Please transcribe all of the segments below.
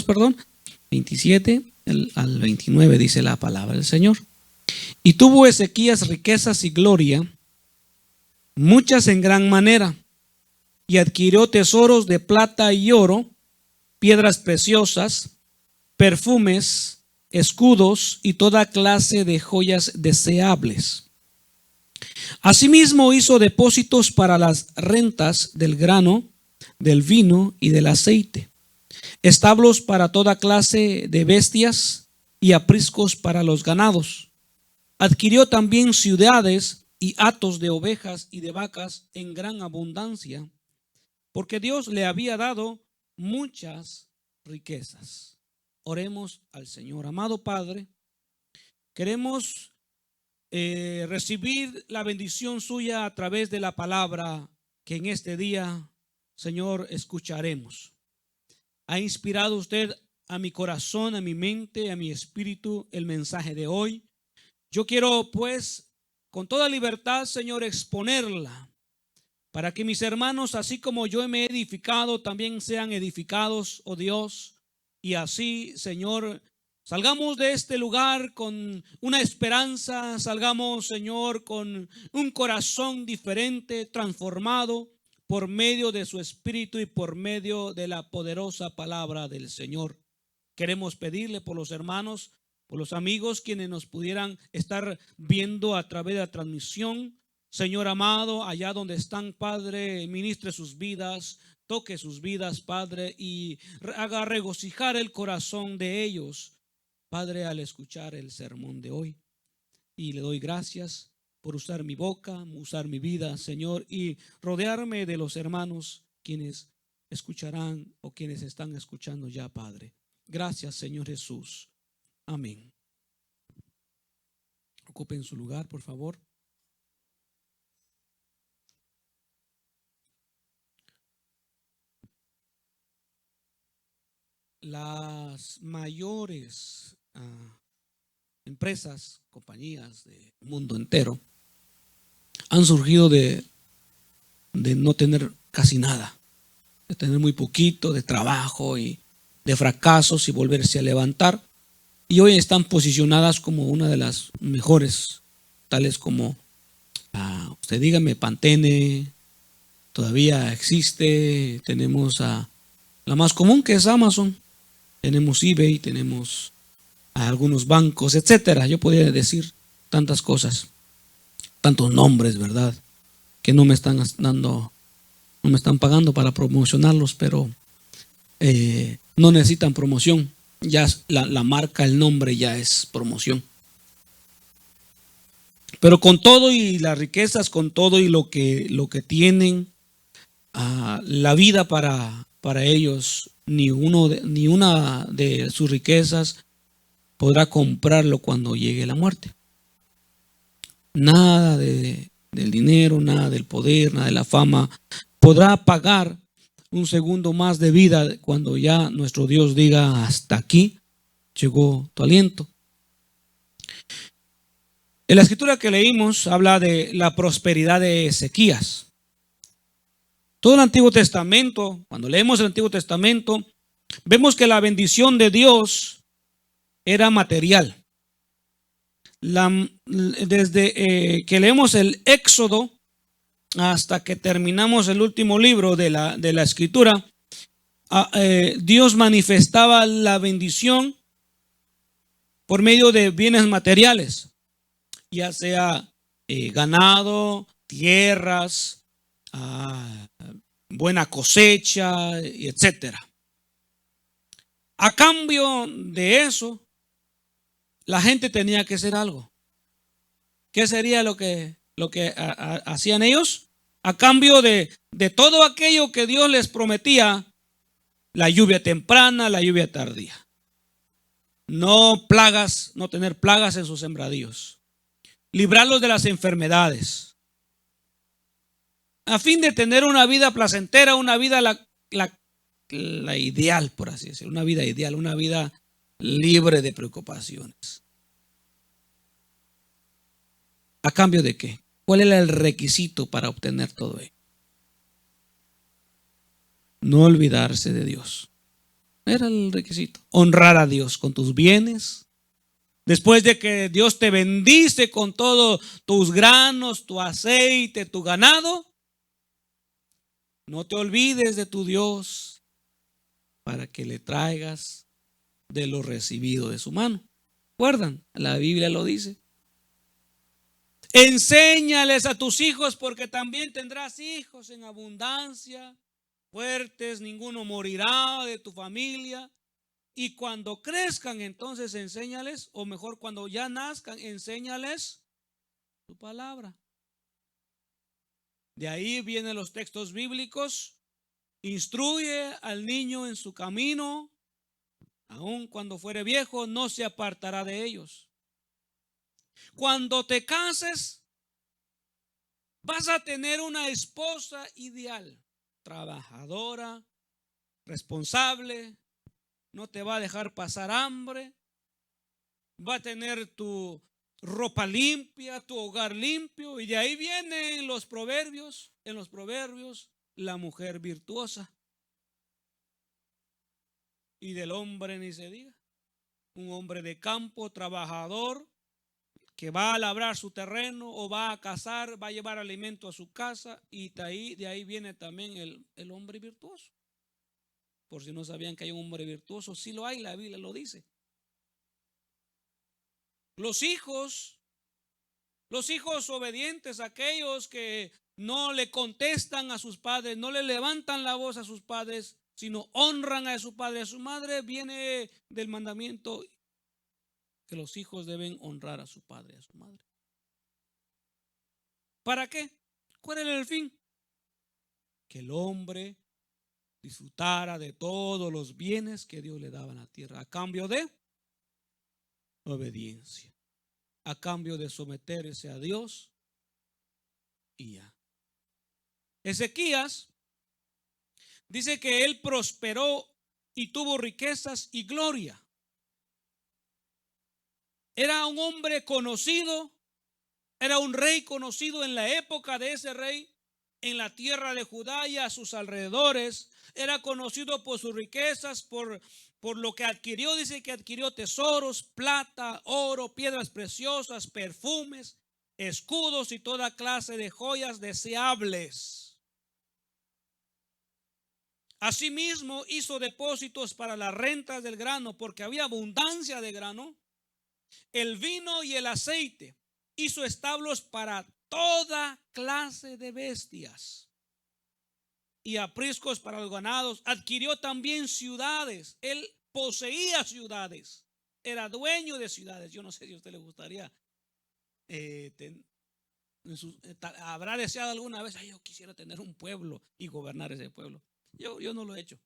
perdón, 27 al 29 dice la palabra del Señor. Y tuvo Ezequías riquezas y gloria, muchas en gran manera, y adquirió tesoros de plata y oro, piedras preciosas, perfumes, escudos y toda clase de joyas deseables. Asimismo hizo depósitos para las rentas del grano, del vino y del aceite, establos para toda clase de bestias y apriscos para los ganados. Adquirió también ciudades y hatos de ovejas y de vacas en gran abundancia, porque Dios le había dado muchas riquezas. Oremos al Señor. Amado Padre, queremos recibir la bendición suya a través de la palabra que en este día, Señor, escucharemos. Ha inspirado usted a mi corazón, a mi mente, a mi espíritu el mensaje de hoy. Yo quiero pues con toda libertad, Señor, exponerla para que mis hermanos, así como yo me he edificado, también sean edificados, oh Dios. Y así, Señor, salgamos de este lugar con una esperanza, salgamos, Señor, con un corazón diferente, transformado por medio de su Espíritu y por medio de la poderosa palabra del Señor. Queremos pedirle por los hermanos, por los amigos quienes nos pudieran estar viendo a través de la transmisión. Señor amado, allá donde están, Padre, ministre sus vidas, toque sus vidas, Padre, y haga regocijar el corazón de ellos, Padre, al escuchar el sermón de hoy. Y le doy gracias por usar mi boca, usar mi vida, Señor, y rodearme de los hermanos quienes escucharán o quienes están escuchando ya, Padre. Gracias, Señor Jesús. Amén. Ocupen su lugar, por favor. Las mayores empresas, compañías del mundo entero han surgido de no tener casi nada, de tener muy poquito, de trabajo y de fracasos y volverse a levantar. Y hoy están posicionadas como una de las mejores, tales como, usted dígame, Pantene, todavía existe. Tenemos a la más común, que es Amazon. Tenemos eBay, tenemos a algunos bancos, etcétera. Yo podría decir tantas cosas, tantos nombres, ¿verdad? Que no me están dando, no me están pagando para promocionarlos, pero no necesitan promoción. Ya la marca, el nombre ya es promoción. Pero con todo y las riquezas, con todo y lo que tienen, la vida para ellos, ni una de sus riquezas podrá comprarlo cuando llegue la muerte. Nada del dinero, nada del poder, nada de la fama podrá pagar un segundo más de vida cuando ya nuestro Dios diga: hasta aquí llegó tu aliento. En la escritura que leímos habla de la prosperidad de Ezequías. Todo el Antiguo Testamento, cuando leemos el Antiguo Testamento, vemos que la bendición de Dios era material. Desde que leemos el Éxodo hasta que terminamos el último libro de la escritura, Dios manifestaba la bendición por medio de bienes materiales, ya sea ganado, tierras, buena cosecha, etcétera. A cambio de eso, la gente tenía que hacer algo. ¿Qué sería lo que hacían ellos? A cambio de todo aquello que Dios les prometía: la lluvia temprana, la lluvia tardía. No plagas, no tener plagas en sus sembradíos. Librarlos de las enfermedades. A fin de tener una vida placentera, una vida la ideal, por así decirlo. Una vida ideal, una vida libre de preocupaciones. ¿A cambio de qué? ¿Cuál era el requisito para obtener todo ello? No olvidarse de Dios. Era el requisito. Honrar a Dios con tus bienes. Después de que Dios te bendice con todos tus granos, tu aceite, tu ganado, no te olvides de tu Dios para que le traigas de lo recibido de su mano. ¿Recuerdan? La Biblia lo dice. Enséñales a tus hijos porque también tendrás hijos en abundancia, fuertes, ninguno morirá de tu familia. Y cuando crezcan, entonces enséñales, o mejor, cuando ya nazcan, enséñales tu palabra. De ahí vienen los textos bíblicos. Instruye al niño en su camino, aun cuando fuere viejo, no se apartará de ellos. Cuando te cases, vas a tener una esposa ideal, trabajadora, responsable, no te va a dejar pasar hambre, va a tener tu ropa limpia, tu hogar limpio. Y de ahí vienen los proverbios. En los proverbios, la mujer virtuosa. Y del hombre ni se diga. Un hombre de campo, trabajador, que va a labrar su terreno o va a cazar, va a llevar alimento a su casa. Y de ahí viene también el hombre virtuoso. Por si no sabían que hay un hombre virtuoso, sí lo hay, la Biblia lo dice. Los hijos obedientes, aquellos que no le contestan a sus padres, no le levantan la voz a sus padres, sino honran a su padre y a su madre, viene del mandamiento que los hijos deben honrar a su padre y a su madre. ¿Para qué? ¿Cuál era el fin? Que el hombre disfrutara de todos los bienes que Dios le daba en la tierra a cambio de obediencia, a cambio de someterse a Dios y ya. Ezequías dice que él prosperó y tuvo riquezas y gloria. Era un hombre conocido, era un rey conocido en la época de ese rey, en la tierra de Judá y a sus alrededores. Era conocido por sus riquezas, por lo que adquirió. Dice que adquirió tesoros, plata, oro, piedras preciosas, perfumes, escudos y toda clase de joyas deseables. Asimismo hizo depósitos para las rentas del grano, porque había abundancia de grano, el vino y el aceite. Hizo establos para toda clase de bestias y apriscos para los ganados. Adquirió también ciudades. Él poseía ciudades, era dueño de ciudades. Yo no sé si a usted le gustaría habrá deseado alguna vez, yo quisiera tener un pueblo y gobernar ese pueblo. Yo no lo he hecho.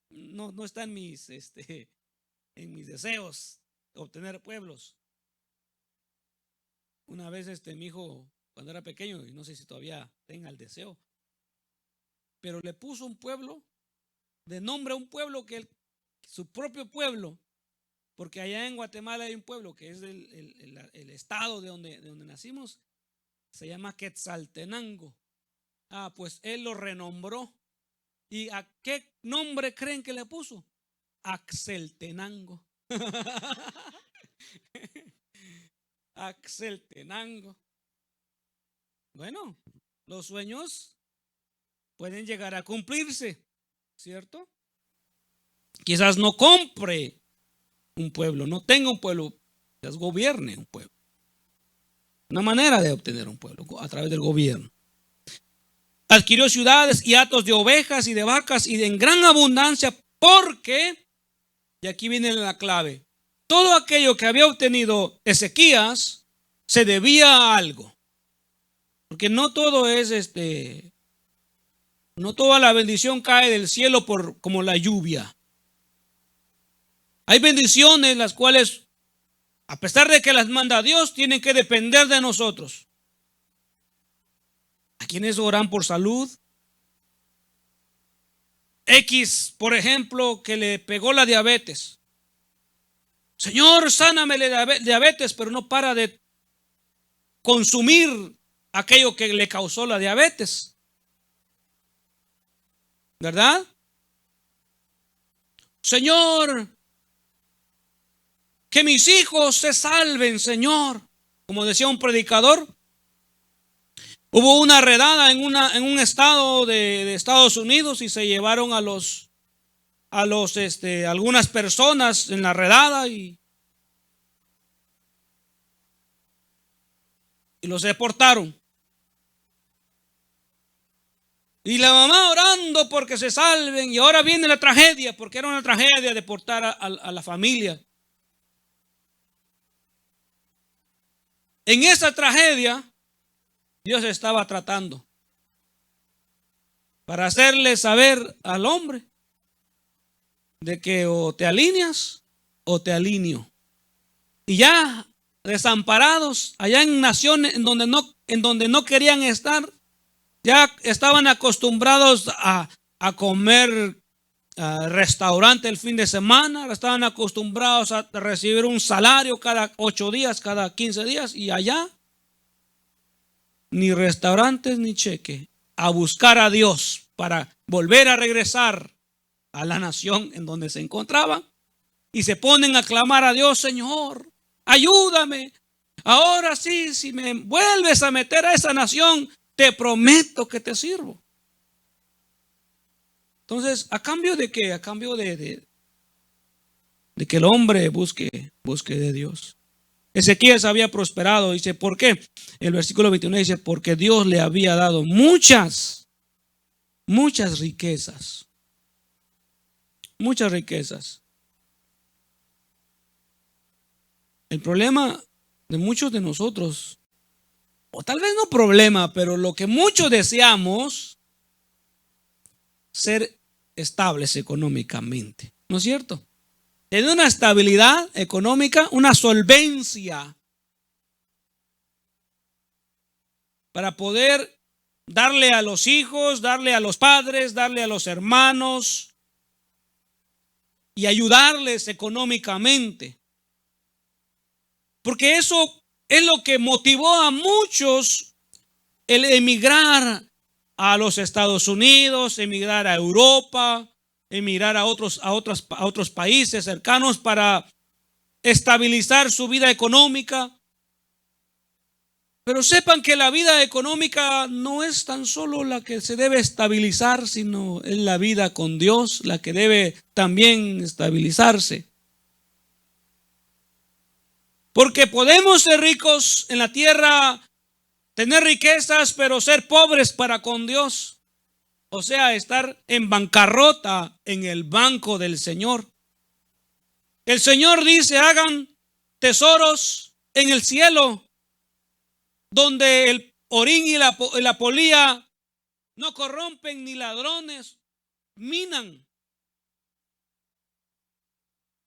No está en mis deseos obtener pueblos. Una vez mi hijo, cuando era pequeño, y no sé si todavía tenga el deseo, pero le puso un pueblo, de nombre a un pueblo que su propio pueblo, porque allá en Guatemala hay un pueblo que es el estado de donde nacimos, se llama Quetzaltenango. Pues él lo renombró. ¿Y a qué nombre creen que le puso? Axeltenango. Axeltenango. Bueno, los sueños pueden llegar a cumplirse, ¿cierto? Quizás no compre un pueblo, no tenga un pueblo, quizás gobierne un pueblo. Una manera de obtener un pueblo a través del gobierno. Adquirió ciudades y hatos de ovejas y de vacas y en gran abundancia, porque, y aquí viene la clave, todo aquello que había obtenido Ezequías se debía a algo. Porque no todo es no toda la bendición cae del cielo como la lluvia. Hay bendiciones las cuales, a pesar de que las manda Dios, tienen que depender de nosotros. ¿A quienes oran por salud? X, por ejemplo, que le pegó la diabetes. Señor, sáname la diabetes, pero no para de consumir aquello que le causó la diabetes. ¿Verdad? Señor, que mis hijos se salven, Señor. Como decía un predicador, hubo una redada en un estado de Estados Unidos y se llevaron algunas personas en la redada y los deportaron. Y la mamá orando porque se salven. Y ahora viene la tragedia, porque era una tragedia deportar a la familia. En esa tragedia, Dios estaba tratando para hacerle saber al hombre de que o te alineas o te alineo. Y ya desamparados, allá en naciones en donde no querían estar, ya estaban acostumbrados a comer restaurante el fin de semana, estaban acostumbrados a recibir un salario cada 8 días, cada 15 días, y allá ni restaurantes ni cheque, a buscar a Dios para volver a regresar a la nación en donde se encontraban, y se ponen a clamar a Dios: Señor, ayúdame, ahora sí, si me vuelves a meter a esa nación, te prometo que te sirvo. Entonces, ¿a cambio de qué? A cambio de que el hombre busque de Dios. Ezequías había prosperado, dice, ¿por qué? El versículo 21 dice, porque Dios le había dado muchas riquezas. Muchas riquezas. El problema de muchos de nosotros, o tal vez no problema, pero lo que muchos deseamos, ser estables económicamente, ¿no es cierto? Tener una estabilidad económica, una solvencia para poder darle a los hijos, darle a los padres, darle a los hermanos y ayudarles económicamente. Porque eso es lo que motivó a muchos el emigrar a los Estados Unidos, emigrar a Europa, emigrar a otros países cercanos para estabilizar su vida económica. Pero sepan que la vida económica no es tan solo la que se debe estabilizar, sino es la vida con Dios la que debe también estabilizarse. Porque podemos ser ricos en la tierra, tener riquezas, pero ser pobres para con Dios. O sea, estar en bancarrota en el banco del Señor. El Señor dice, hagan tesoros en el cielo, donde el orín y la polía no corrompen ni ladrones minan.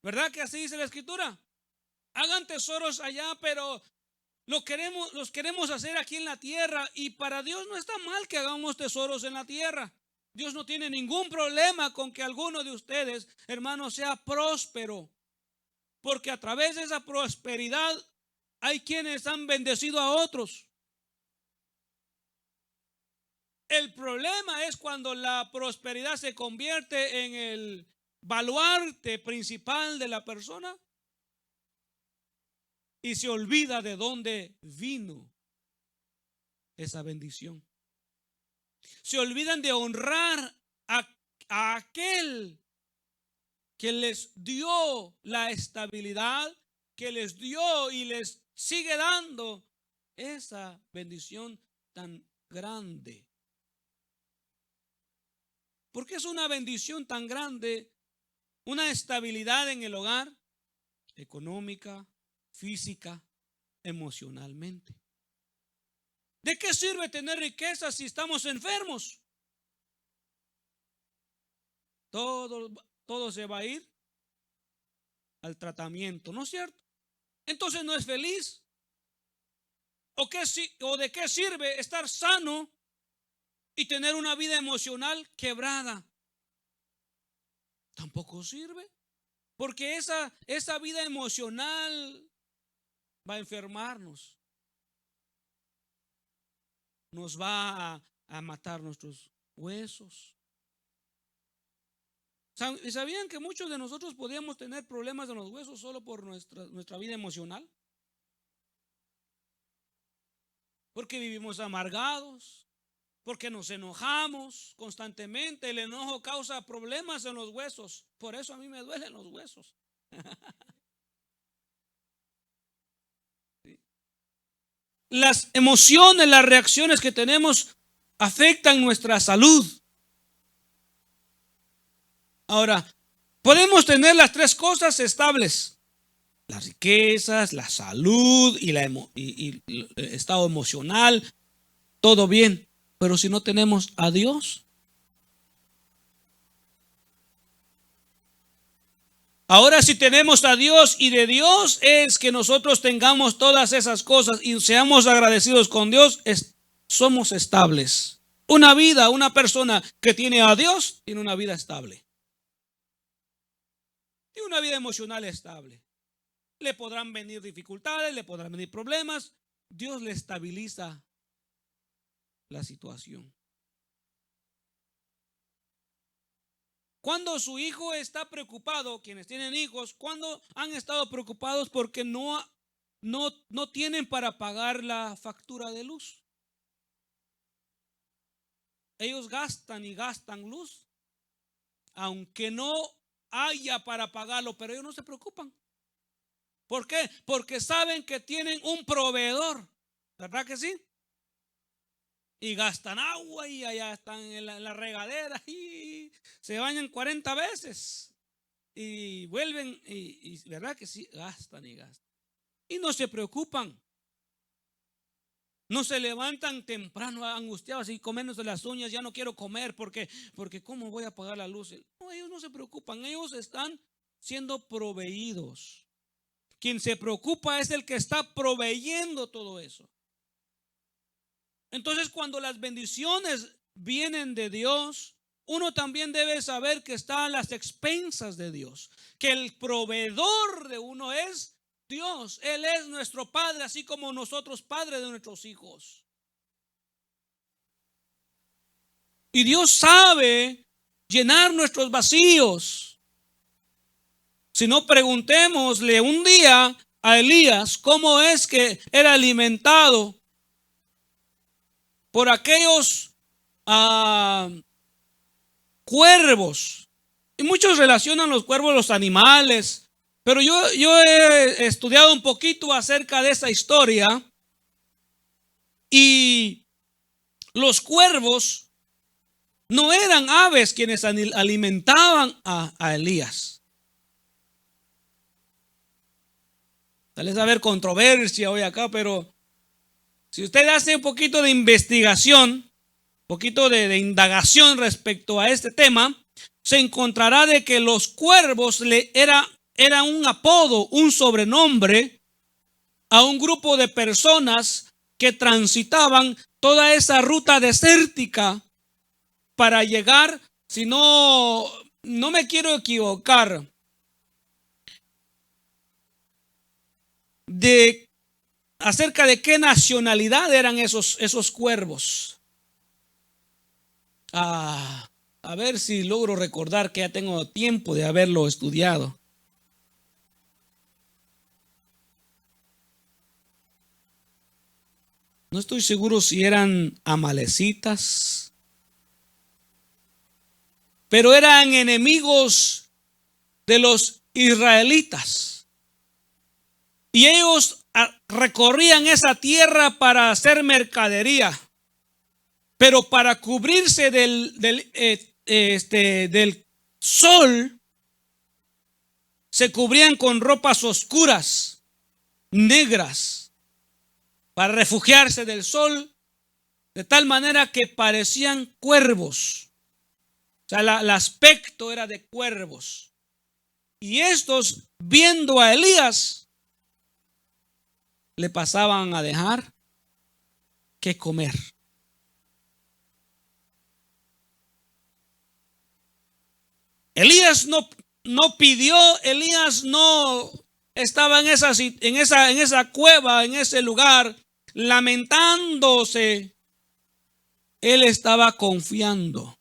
¿Verdad que así dice la Escritura? Hagan tesoros allá, pero los queremos hacer aquí en la tierra, y para Dios no está mal que hagamos tesoros en la tierra. Dios no tiene ningún problema con que alguno de ustedes, hermanos, sea próspero, porque a través de esa prosperidad hay quienes han bendecido a otros. El problema es cuando la prosperidad se convierte en el baluarte principal de la persona y se olvida de dónde vino esa bendición. Se olvidan de honrar a aquel que les dio la estabilidad, que les dio y les sigue dando esa bendición tan grande. Porque es una bendición tan grande, una estabilidad en el hogar, económica, física, emocionalmente. ¿De qué sirve tener riqueza si estamos enfermos? Todo se va a ir al tratamiento, ¿no es cierto? Entonces no es feliz. ¿O de qué sirve estar sano y tener una vida emocional quebrada? Tampoco sirve, porque esa vida emocional va a enfermarnos, nos va a matar nuestros huesos. ¿Sabían que muchos de nosotros podíamos tener problemas en los huesos solo por nuestra vida emocional? Porque vivimos amargados, porque nos enojamos constantemente. El enojo causa problemas en los huesos. Por eso a mí me duelen los huesos. Las emociones, las reacciones que tenemos afectan nuestra salud. Ahora, podemos tener las tres cosas estables: las riquezas, la salud y el estado emocional, todo bien. Pero si no tenemos a Dios, ahora si tenemos a Dios, y de Dios es que nosotros tengamos todas esas cosas y seamos agradecidos con Dios, somos estables. Una persona que tiene a Dios, tiene una vida estable. Y una vida emocional estable. Le podrán venir dificultades, le podrán venir problemas. Dios le estabiliza la situación. Cuando su hijo está preocupado, quienes tienen hijos, cuando han estado preocupados porque no tienen para pagar la factura de luz. Ellos gastan y gastan luz, aunque no haya para pagarlo, pero ellos no se preocupan. ¿Por qué? Porque saben que tienen un proveedor, ¿verdad que sí? Y gastan agua y allá están en la regadera y se bañan 40 veces y vuelven y ¿verdad que sí? Gastan y gastan. Y no se preocupan. No se levantan temprano angustiados y comiéndose las uñas. Ya no quiero comer porque ¿cómo voy a pagar la luz? No, ellos no se preocupan. Ellos están siendo proveídos. Quien se preocupa es el que está proveyendo todo eso. Entonces, cuando las bendiciones vienen de Dios, uno también debe saber que está a las expensas de Dios, que el proveedor de uno es Dios. Él es nuestro Padre, así como nosotros padres de nuestros hijos. Y Dios sabe llenar nuestros vacíos. Si no, preguntémosle un día a Elías cómo es que era alimentado por aquellos cuervos. Y muchos relacionan los cuervos a los animales, pero yo he estudiado un poquito acerca de esa historia, y los cuervos no eran aves quienes alimentaban a Elías. Tal vez haber controversia hoy acá, pero si usted hace un poquito de investigación, un poquito de indagación respecto a este tema, se encontrará de que los cuervos era un apodo, un sobrenombre a un grupo de personas que transitaban toda esa ruta desértica para llegar, si no me quiero equivocar, acerca de qué nacionalidad eran esos cuervos. A ver si logro recordar, que ya tengo tiempo de haberlo estudiado. No estoy seguro si eran amalecitas, pero eran enemigos de los israelitas. Y ellos recorrían esa tierra para hacer mercadería, pero para cubrirse del sol, se cubrían con ropas oscuras, negras, para refugiarse del sol, de tal manera que parecían cuervos. O sea, el aspecto era de cuervos. Y estos, viendo a Elías, le pasaban a dejar que comer. Elías no pidió, Elías no estaba en esa cueva, en ese lugar, lamentándose. Él estaba confiando.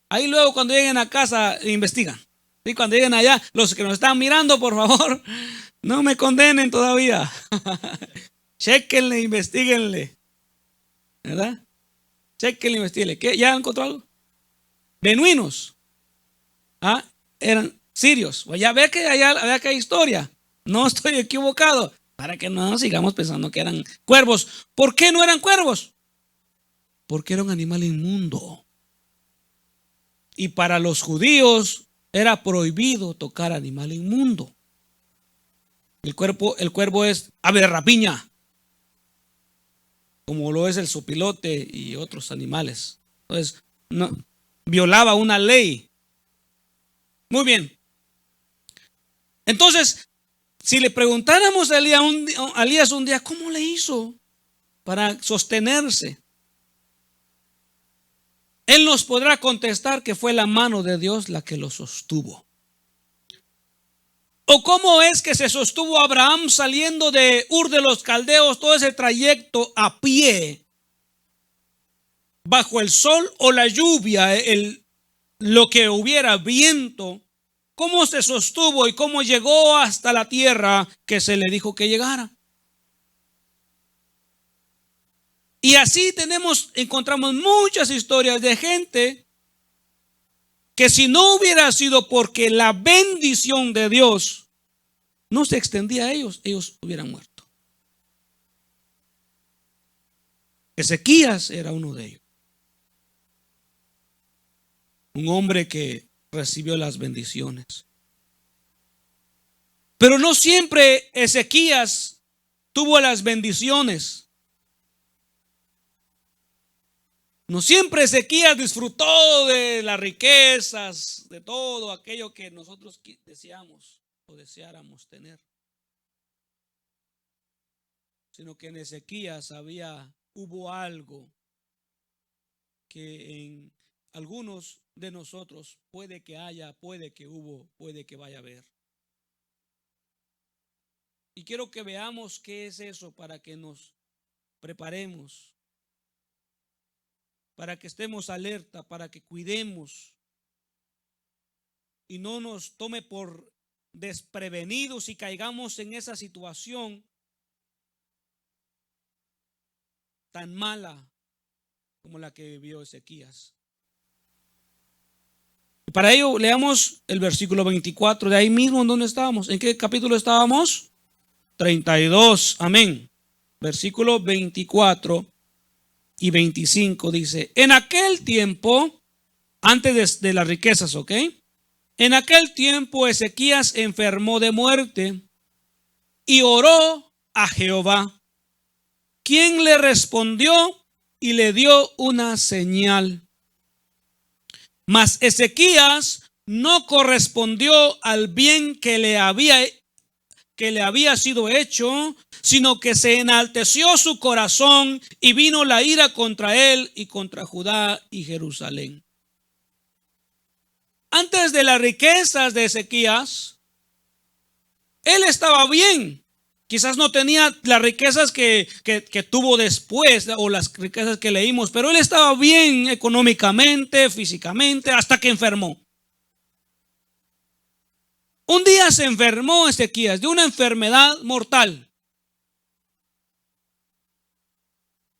Ahí luego cuando lleguen a casa investigan. Y cuando lleguen allá, los que nos están mirando, por favor, no me condenen todavía. Chéquenle, investiguenle. ¿Verdad? Chéquenle, investiguenle. ¿Qué? ¿Ya encontró algo? Beduinos. Ah, eran sirios. Pues ya ve que allá que hay historia. No estoy equivocado. Para que no sigamos pensando que eran cuervos. ¿Por qué no eran cuervos? Porque era un animal inmundo. Y para los judíos era prohibido tocar animal inmundo. El cuervo es ave de rapiña, como lo es el sopilote y otros animales. Entonces, no, violaba una ley. Muy bien. Entonces, si le preguntáramos a Elías un día, ¿cómo le hizo para sostenerse? Él nos podrá contestar que fue la mano de Dios la que lo sostuvo. ¿O cómo es que se sostuvo Abraham saliendo de Ur de los Caldeos todo ese trayecto a pie, bajo el sol o la lluvia, lo que hubiera, viento? ¿Cómo se sostuvo y cómo llegó hasta la tierra que se le dijo que llegara? Y así encontramos muchas historias de gente que si no hubiera sido porque la bendición de Dios no se extendía a ellos, ellos hubieran muerto. Ezequías era uno de ellos. Un hombre que recibió las bendiciones. Pero no siempre Ezequías tuvo las bendiciones. No siempre Ezequías disfrutó de las riquezas, de todo aquello que nosotros deseamos o deseáramos tener. Sino que en Ezequías hubo algo que en algunos de nosotros puede que haya, puede que hubo, puede que vaya a haber. Y quiero que veamos qué es eso para que nos preparemos, para que estemos alerta, para que cuidemos y no nos tome por desprevenidos y caigamos en esa situación tan mala como la que vivió Ezequías. Y para ello leamos el versículo 24 de ahí mismo en donde estábamos. ¿En qué capítulo estábamos? 32, amén. Versículo 24 y 25 dice: en aquel tiempo, antes de las riquezas, ¿ok? En aquel tiempo Ezequías enfermó de muerte y oró a Jehová, quien le respondió y le dio una señal. Mas Ezequías no correspondió al bien que le había sido hecho, sino que se enalteció su corazón y vino la ira contra él y contra Judá y Jerusalén. Antes de las riquezas de Ezequías, él estaba bien. Quizás no tenía las riquezas que tuvo después o las riquezas que leímos, pero él estaba bien económicamente, físicamente, hasta que enfermó. Un día se enfermó Ezequías de una enfermedad mortal.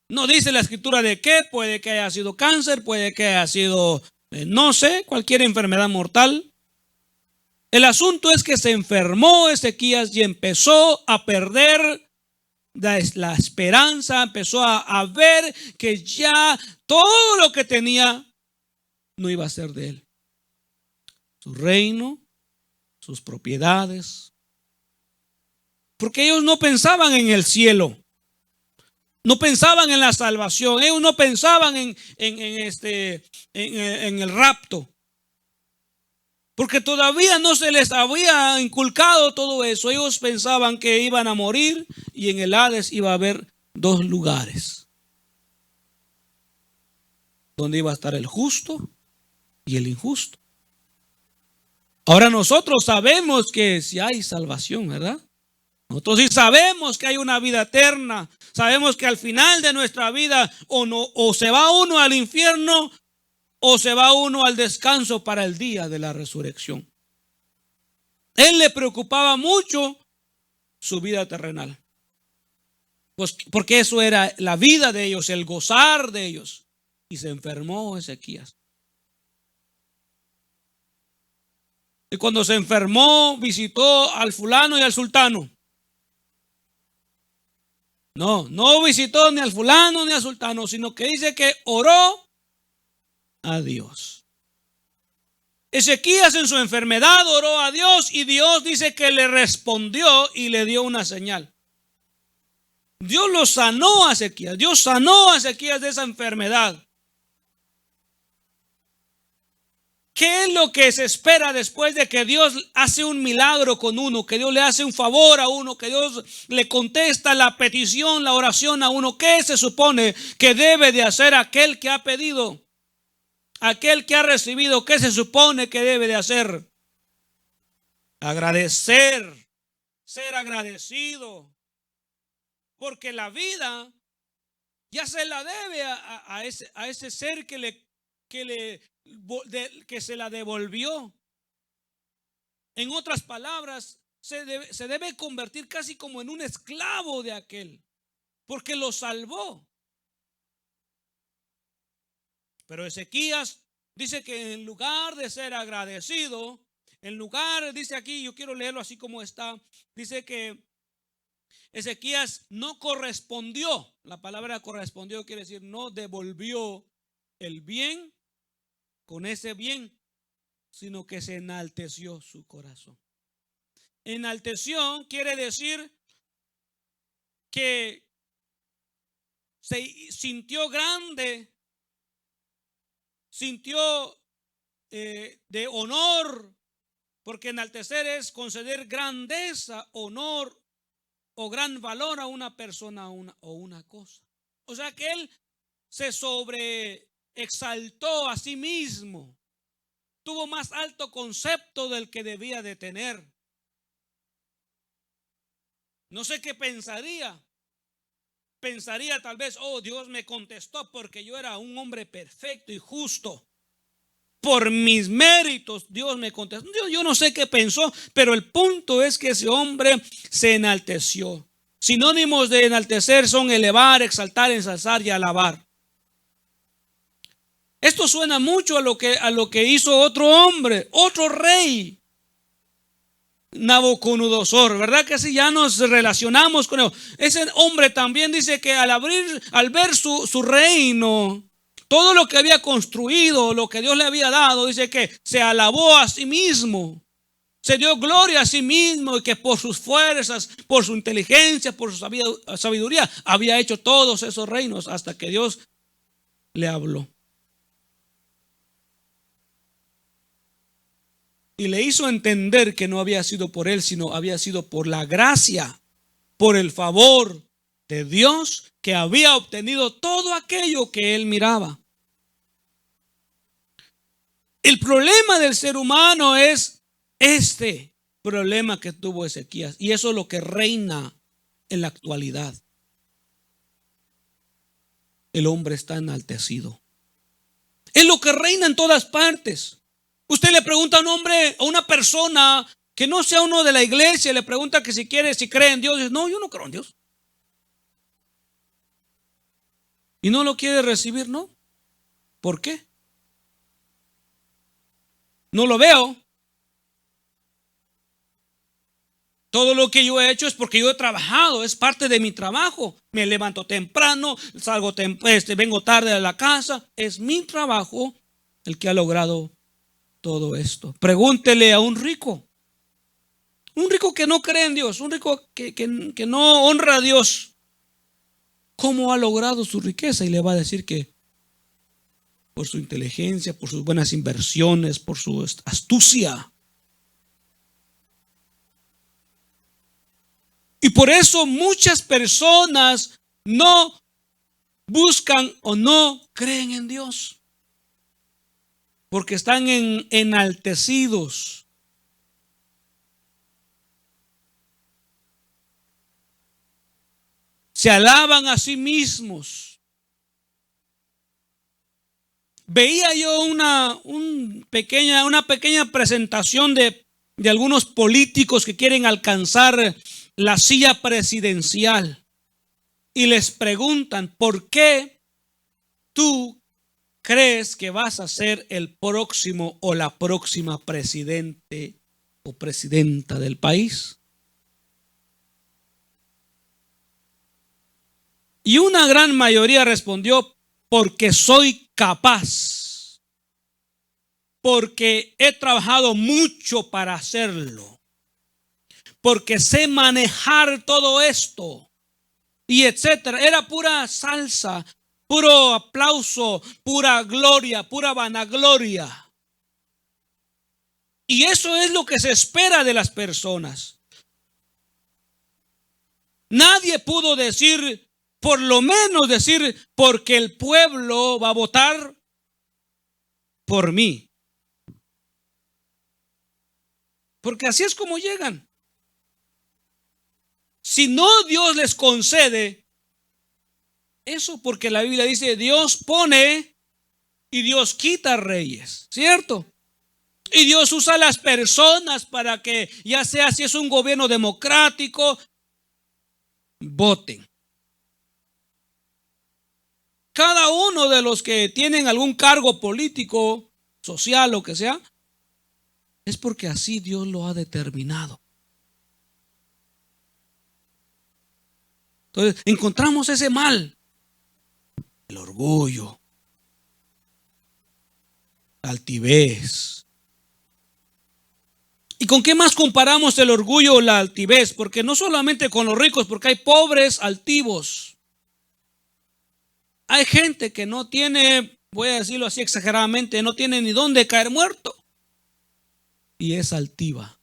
No dice la escritura de qué, puede que haya sido cáncer, puede que haya sido, no sé, cualquier enfermedad mortal. El asunto es que se enfermó Ezequías y empezó a perder la esperanza, empezó a ver que ya todo lo que tenía no iba a ser de él. Su reino, sus propiedades. Porque ellos no pensaban en el cielo. No pensaban en la salvación. Ellos no pensaban en el rapto. Porque todavía no se les había inculcado todo eso. Ellos pensaban que iban a morir y en el Hades iba a haber dos lugares. Donde iba a estar el justo y el injusto. Ahora nosotros sabemos que si hay salvación, ¿verdad? Nosotros sí sabemos que hay una vida eterna. Sabemos que al final de nuestra vida o se va uno al infierno o se va uno al descanso para el día de la resurrección. Él le preocupaba mucho su vida terrenal, pues porque eso era la vida de ellos, el gozar de ellos. Y se enfermó Ezequías. Y cuando se enfermó, visitó al fulano y al sultano. No visitó ni al fulano ni al sultano, sino que dice que oró a Dios. Ezequías en su enfermedad oró a Dios y Dios dice que le respondió y le dio una señal. Dios lo sanó a Ezequías. Dios sanó a Ezequías de esa enfermedad. ¿Qué es lo que se espera después de que Dios hace un milagro con uno? Que Dios le hace un favor a uno, que Dios le contesta la petición, la oración a uno. ¿Qué se supone que debe de hacer aquel que ha pedido? Aquel que ha recibido, ¿qué se supone que debe de hacer? Agradecer, ser agradecido. Porque la vida ya se la debe a ese ser que se la devolvió. En otras palabras, se debe convertir casi como en un esclavo de aquel, porque lo salvó. Pero Ezequías dice que en lugar de ser agradecido, en lugar, dice aquí, yo quiero leerlo así como está, dice que Ezequías no correspondió. La palabra correspondió quiere decir no devolvió el bien con ese bien, sino que se enalteció su corazón. Enalteció quiere decir que se sintió grande, sintió de honor, porque enaltecer es conceder grandeza, honor o gran valor a una persona o una cosa. O sea que él se sobreexaltó a sí mismo, tuvo más alto concepto del que debía de tener. No sé qué pensaría. Pensaría tal vez, oh, Dios me contestó porque yo era un hombre perfecto y justo. Por mis méritos Dios me contestó. Yo no sé qué pensó, pero el punto es que ese hombre se enalteció. Sinónimos de enaltecer son elevar, exaltar, ensalzar y alabar. Esto suena mucho a lo que hizo otro hombre, otro rey, Nabucodonosor, ¿verdad que sí? Ya nos relacionamos con él. Ese hombre también dice que al ver su reino, todo lo que había construido, lo que Dios le había dado, dice que se alabó a sí mismo, se dio gloria a sí mismo y que por sus fuerzas, por su inteligencia, por su sabiduría, había hecho todos esos reinos hasta que Dios le habló. Y le hizo entender que no había sido por él, sino había sido por la gracia, por el favor de Dios, que había obtenido todo aquello que él miraba. El problema del ser humano es este problema que tuvo Ezequías. Y eso es lo que reina en la actualidad. El hombre está enaltecido. Es lo que reina en todas partes. Usted le pregunta a un hombre, a una persona que no sea uno de la iglesia, le pregunta que si cree en Dios. Dice, no, yo no creo en Dios. Y no lo quiere recibir, ¿no? ¿Por qué? No lo veo. Todo lo que yo he hecho es porque yo he trabajado, es parte de mi trabajo. Me levanto temprano, vengo tarde a la casa. Es mi trabajo el que ha logrado todo esto. Pregúntele a un rico que no cree en Dios, un rico que no honra a Dios, ¿cómo ha logrado su riqueza? Y le va a decir que por su inteligencia, por sus buenas inversiones, por su astucia. Y por eso muchas personas no buscan o no creen en Dios, porque están enaltecidos. Se alaban a sí mismos. veía yo una pequeña presentación de algunos políticos que quieren alcanzar la silla presidencial y les preguntan: ¿por qué tú crees que vas a ser el próximo o la próxima presidente o presidenta del país? Y una gran mayoría respondió: porque soy capaz, porque he trabajado mucho para hacerlo, porque sé manejar todo esto, y etcétera. Era pura salsa, puro aplauso, pura gloria, pura vanagloria. Y eso es lo que se espera de las personas. Nadie pudo decir, por lo menos decir, porque el pueblo va a votar por mí. Porque así es como llegan. Si no, Dios les concede eso, porque la Biblia dice: Dios pone y Dios quita reyes, ¿cierto? Y Dios usa a las personas para que, ya sea si es un gobierno democrático, voten. Cada uno de los que tienen algún cargo político, social, lo que sea, es porque así Dios lo ha determinado. Entonces, encontramos ese mal: el orgullo, la altivez. ¿Y con qué más comparamos el orgullo o la altivez? Porque no solamente con los ricos, porque hay pobres altivos. Hay gente que no tiene, voy a decirlo así exageradamente, no tiene ni dónde caer muerto, y es altiva.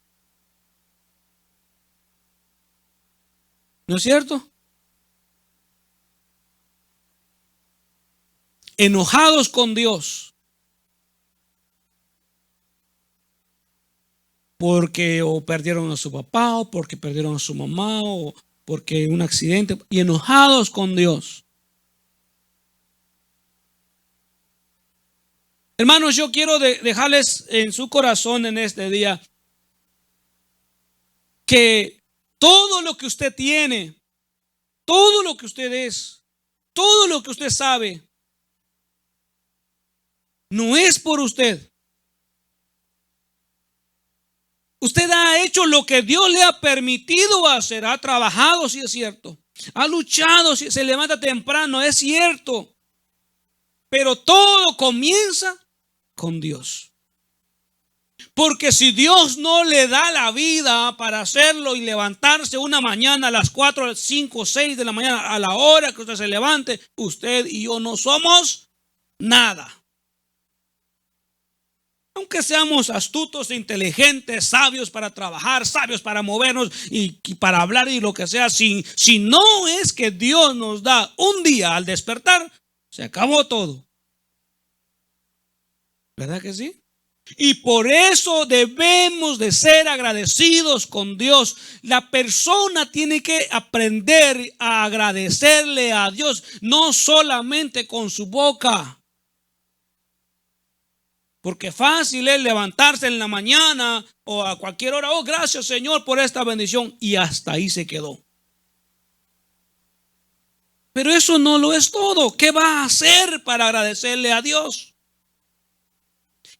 ¿No es cierto? Enojados con Dios porque o perdieron a su papá, o porque perdieron a su mamá, o porque un accidente, y enojados con Dios. Hermanos, yo quiero dejarles en su corazón en este día que todo lo que usted tiene, todo lo que usted es, todo lo que usted sabe, no es por usted. Usted ha hecho lo que Dios le ha permitido hacer. Ha trabajado, si es cierto. Ha luchado, si se levanta temprano, es cierto. Pero todo comienza con Dios. Porque si Dios no le da la vida para hacerlo y levantarse una mañana a las 4, 5, 6 de la mañana, a la hora que usted se levante, usted y yo no somos nada. Aunque seamos astutos, inteligentes, sabios para trabajar, sabios para movernos y para hablar y lo que sea, si no es que Dios nos da un día al despertar, se acabó todo. ¿Verdad que sí? Y por eso debemos de ser agradecidos con Dios. La persona tiene que aprender a agradecerle a Dios, no solamente con su boca. Porque fácil es levantarse en la mañana o a cualquier hora: oh, gracias Señor por esta bendición, y hasta ahí se quedó. Pero eso no lo es todo. ¿Qué va a hacer para agradecerle a Dios?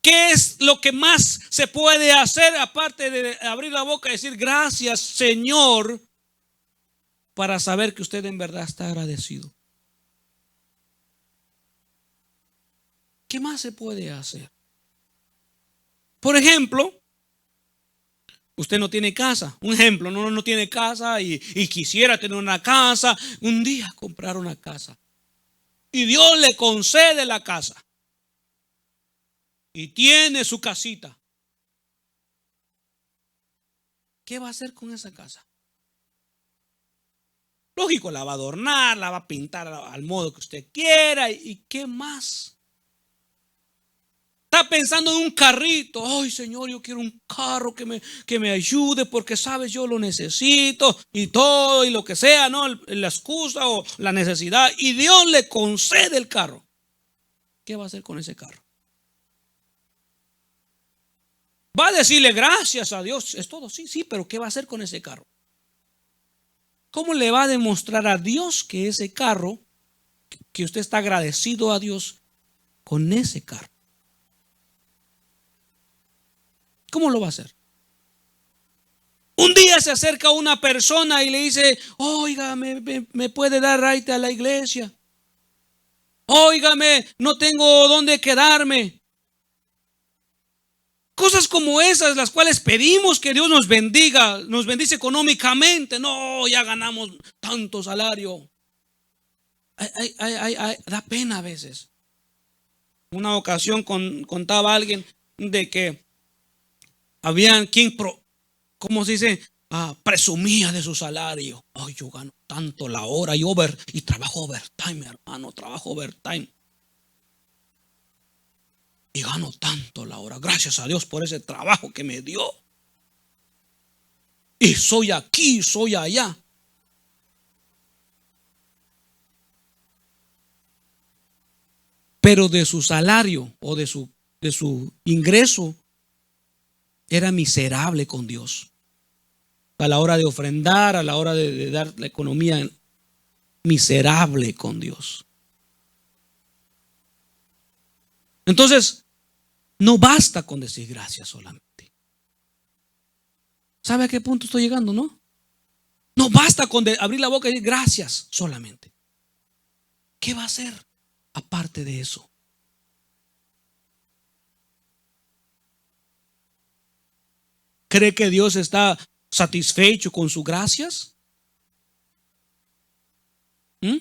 ¿Qué es lo que más se puede hacer aparte de abrir la boca y decir gracias Señor, para saber que usted en verdad está agradecido? ¿Qué más se puede hacer? Por ejemplo, usted no tiene casa. Un ejemplo, no tiene casa y quisiera tener una casa. Un día comprar una casa. Y Dios le concede la casa. Y tiene su casita. ¿Qué va a hacer con esa casa? Lógico, la va a adornar, la va a pintar al modo que usted quiera. ¿Y qué más? Está pensando en un carrito. Ay, Señor, yo quiero un carro que me ayude, porque sabes, yo lo necesito y todo y lo que sea, ¿no? La excusa o la necesidad. Y Dios le concede el carro. ¿Qué va a hacer con ese carro? Va a decirle gracias a Dios, es todo, sí, sí, pero ¿qué va a hacer con ese carro? ¿Cómo le va a demostrar a Dios que ese carro, que usted está agradecido a Dios con ese carro? ¿Cómo lo va a hacer? Un día se acerca una persona y le dice, oiga, me puede dar raite a la iglesia. Óigame, no tengo dónde quedarme. Cosas como esas, las cuales pedimos que Dios nos bendiga, nos bendice económicamente. No, ya ganamos tanto salario. Da pena a veces. Una ocasión contaba alguien de que habían quien, ¿cómo se dice? Presumía de su salario. Ay, yo gano tanto la hora y trabajo overtime, hermano, trabajo overtime. Y gano tanto la hora. Gracias a Dios por ese trabajo que me dio. Y soy aquí, soy allá. Pero de su salario o de su ingreso era miserable con Dios. A la hora de ofrendar, a la hora de dar la economía, miserable con Dios. Entonces, no basta con decir gracias solamente. ¿Sabe a qué punto estoy llegando, no? No basta con abrir la boca y decir gracias solamente. ¿Qué va a hacer aparte de eso? ¿Cree que Dios está satisfecho con sus gracias? No.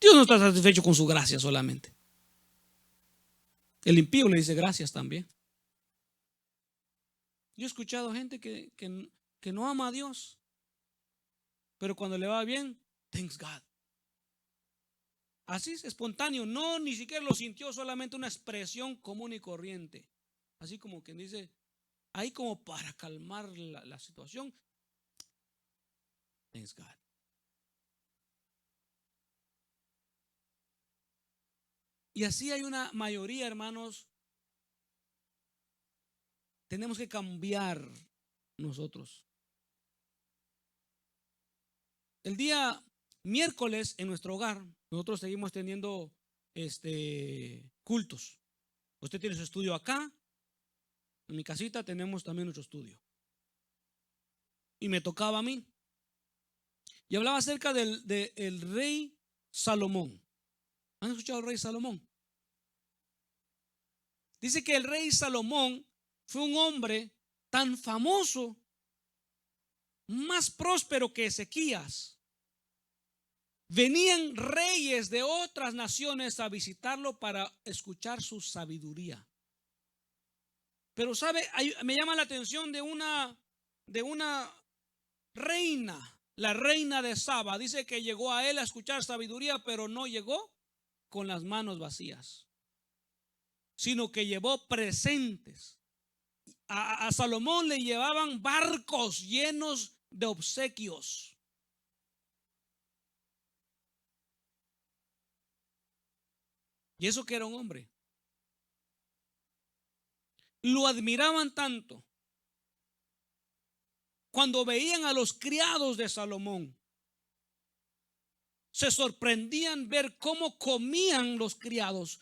Dios no está satisfecho con su gracia solamente. El impío le dice gracias también. Yo he escuchado gente que no ama a Dios, pero cuando le va bien, thanks God. Así es espontáneo, no, ni siquiera lo sintió, solamente una expresión común y corriente. Así como quien dice, ahí como para calmar la situación, thanks God. Y así hay una mayoría, hermanos. Tenemos que cambiar nosotros. El día miércoles en nuestro hogar, nosotros seguimos teniendo cultos. Usted tiene su estudio acá. En mi casita tenemos también nuestro estudio. Y me tocaba a mí. Y hablaba acerca del rey Salomón. ¿Han escuchado al rey Salomón? Dice que el rey Salomón fue un hombre tan famoso, más próspero que Ezequías. Venían reyes de otras naciones a visitarlo para escuchar su sabiduría. Pero sabe, me llama la atención de una reina, la reina de Saba. Dice que llegó a él a escuchar sabiduría, pero no llegó con las manos vacías, sino que llevó presentes. A Salomón le llevaban barcos llenos de obsequios. Y eso que era un hombre. Lo admiraban tanto. Cuando veían a los criados de Salomón, se sorprendían ver cómo comían los criados,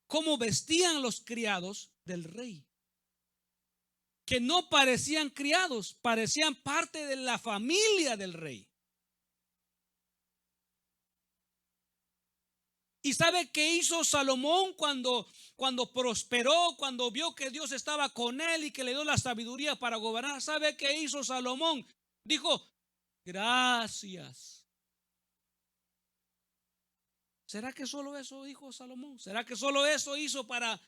cómo vestían los criados del rey. Que no parecían criados, parecían parte de la familia del rey. ¿Y sabe qué hizo Salomón cuando prosperó, cuando vio que Dios estaba con él y que le dio la sabiduría para gobernar? ¿Sabe qué hizo Salomón? Dijo, gracias. ¿Será que solo eso dijo Salomón? ¿Será que solo eso hizo para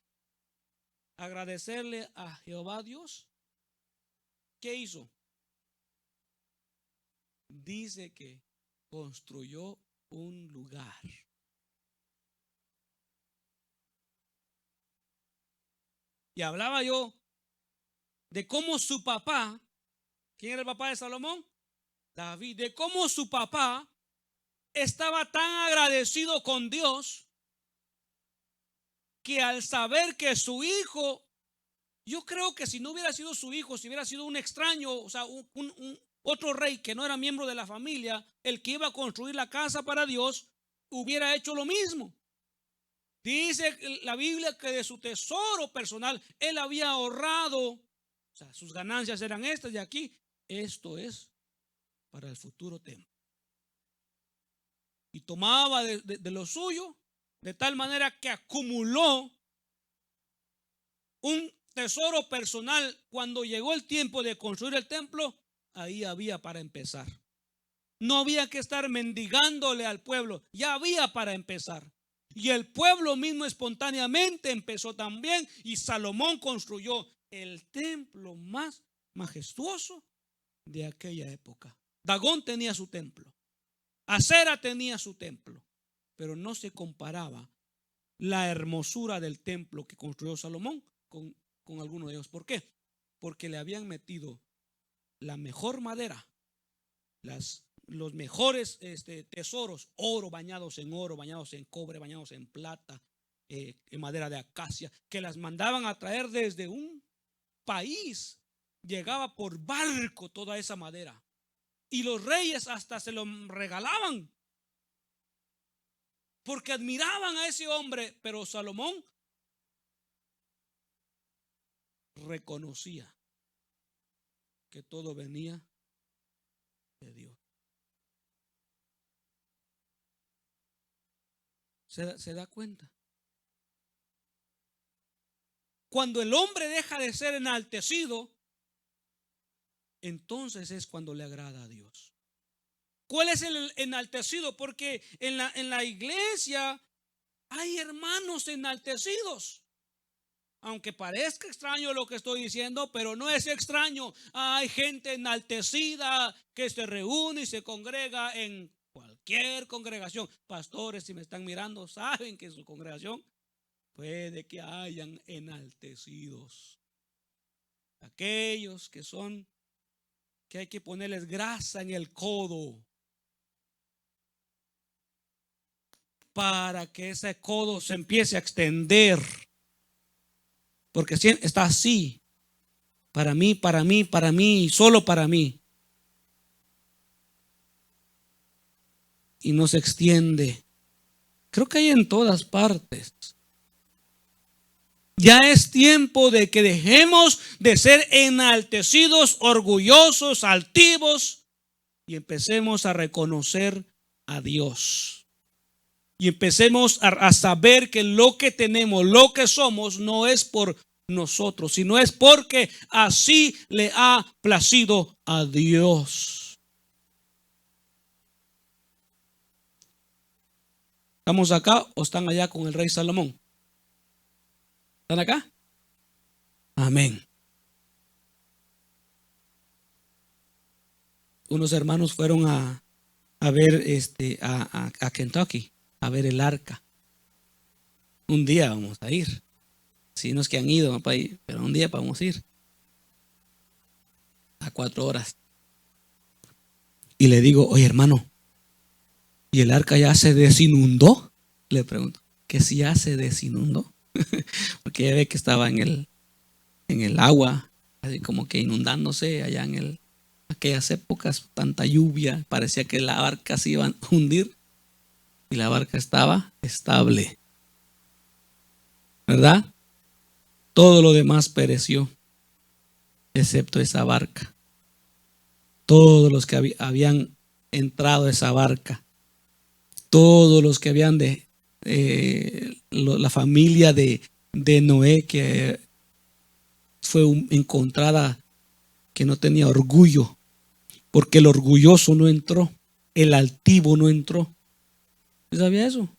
agradecerle a Jehová Dios? ¿Qué hizo? Dice que construyó un lugar. Y hablaba yo de cómo su papá, ¿quién era el papá de Salomón? David. De cómo su papá estaba tan agradecido con Dios que al saber que su hijo, yo creo que si no hubiera sido su hijo, si hubiera sido un extraño, o sea, otro rey que no era miembro de la familia, el que iba a construir la casa para Dios, hubiera hecho lo mismo. Dice la Biblia que de su tesoro personal él había ahorrado, o sea, sus ganancias eran estas de aquí. Esto es para el futuro templo. Y tomaba de lo suyo, de tal manera que acumuló un tesoro personal. Cuando llegó el tiempo de construir el templo, ahí había para empezar. No había que estar mendigándole al pueblo, ya había para empezar. Y el pueblo mismo espontáneamente empezó también, y Salomón construyó el templo más majestuoso de aquella época. Dagón tenía su templo, Acera tenía su templo, pero no se comparaba la hermosura del templo que construyó Salomón con alguno de ellos. ¿Por qué? Porque le habían metido la mejor madera, los mejores tesoros, oro, bañados en cobre, bañados en plata, en madera de acacia, que las mandaban a traer desde un país. Llegaba por barco toda esa madera, y los reyes hasta se lo regalaban porque admiraban a ese hombre. Pero Salomón reconocía que todo venía de Dios. ¿Se da cuenta? Cuando el hombre deja de ser enaltecido, entonces es cuando le agrada a Dios. ¿Cuál es el enaltecido? Porque en la iglesia hay hermanos enaltecidos. Aunque parezca extraño lo que estoy diciendo, pero no es extraño. Hay gente enaltecida que se reúne y se congrega en cualquier congregación. Pastores, si me están mirando, saben que en su congregación puede que hayan enaltecidos. Aquellos que hay que ponerles grasa en el codo para que ese codo se empiece a extender. Porque está así, para mí, solo para mí. Y no se extiende. Creo que hay en todas partes. Ya es tiempo de que dejemos de ser enaltecidos, orgullosos, altivos, y empecemos a reconocer a Dios. Y empecemos a saber que lo que tenemos, lo que somos, no es por nosotros, sino es porque así le ha placido a Dios. ¿Estamos acá o están allá con el rey Salomón? ¿Están acá? Amén. Unos hermanos fueron a ver a Kentucky, a ver el arca. Un día vamos a ir. Si no es que han ido, pero un día vamos a ir. A 4 horas. Y le digo, oye hermano, ¿y el arca ya se desinundó? Le pregunto, ¿que si ya se desinundó? Porque ya ve que estaba en el agua, así como que inundándose allá en aquellas épocas, tanta lluvia, parecía que la barca se iba a hundir. Y la barca estaba estable, ¿verdad? Todo lo demás pereció, excepto esa barca. Todos los que habían entrado a esa barca, todos los que habían la familia de Noé, que fue encontrada que no tenía orgullo, porque el orgulloso no entró, el altivo no entró. ¿Sabía eso?